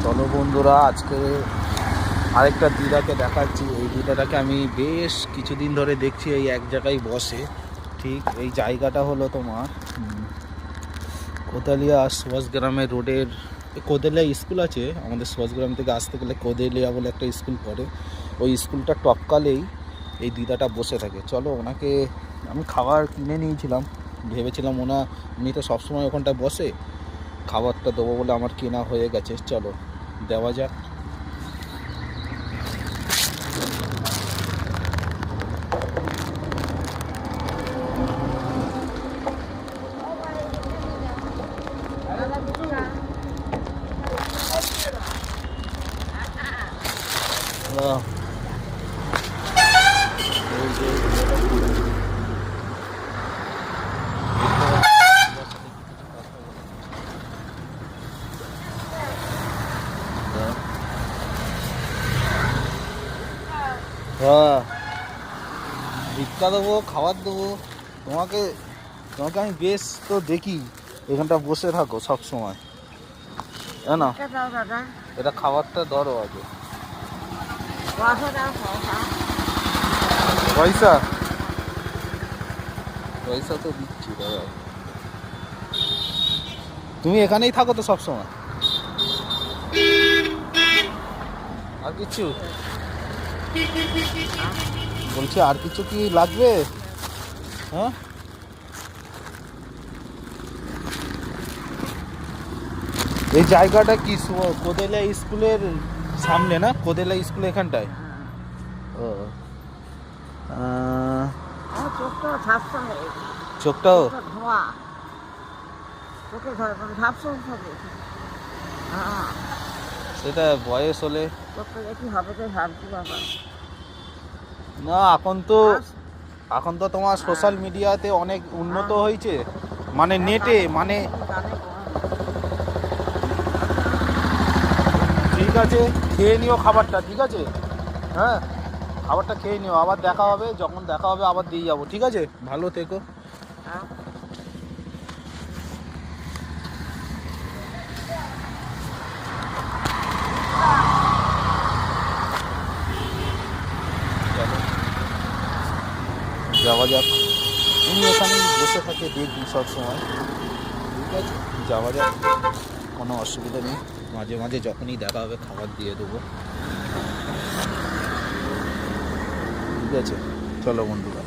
চলো বন্ধুরা, আজকে আরেকটা দিদাকে দেখাচ্ছি। এই দিদাটাকে আমি বেশ কিছুদিন ধরে দেখছি এই এক জায়গায় বসে। ঠিক এই জায়গাটা হলো তোমার কোদালিয়া সুভাষগ্রামের রোডের কোদালিয়া স্কুল আছে আমাদের সুভাষগ্রাম থেকে আসতে গেলে। কোদালিয়া বলে একটা স্কুল পড়ে, ওই স্কুলটা টপকালেই এই দিদাটা বসে থাকে। চলো ওনাকে আমি খাবার কিনে নিয়েছিলাম, ভেবেছিলাম উনি তো সবসময় ওখানটায় বসে, খাবারটা দেবো বলে আমার কেনা হয়ে গেছে। চলো দেওয়া যাক। হ্যাঁ, ভিক্ষা দেবো, খাবার দেবো তোমাকে। তোমাকে আমি বেশ তো দেখি এখানটা বসে থাকো সব সময়, তাই না? এটা খাবারটা ধরো আগে। পয়সা পয়সা তো দিচ্ছি দাদা। তুমি এখানেই থাকো তো সব সময়? আর কিছু বলছি, আর কিছু কি লাগবে? হ্যাঁ, এই জায়গাটা কি কোদেলা স্কুলের সামনে না? কোদেলা স্কুল এখানটায়। ও চোখটাও সেটা বয়স হলে না। এখন তো তোমার সোশ্যাল মিডিয়াতে অনেক উন্নত হয়েছে, মানে নেটে, মানে ঠিক আছে, খেয়ে নিও খাবারটা, ঠিক আছে? হ্যাঁ, খাবারটা খেয়ে নিও, আবার দেখা হবে, যখন দেখা হবে আবার দিয়ে যাবো, ঠিক আছে? ভালো থেকো। যাওয়া যাক। উনি ওখানেই বসে থাকে, দেখবি সবসময়, ঠিক আছে? যাওয়া যাক, কোনো অসুবিধা নেই। মাঝে মাঝে যখনই দেখা হবে খাবার দিয়ে দেবো, ঠিক আছে? চলো বন্ধুরা।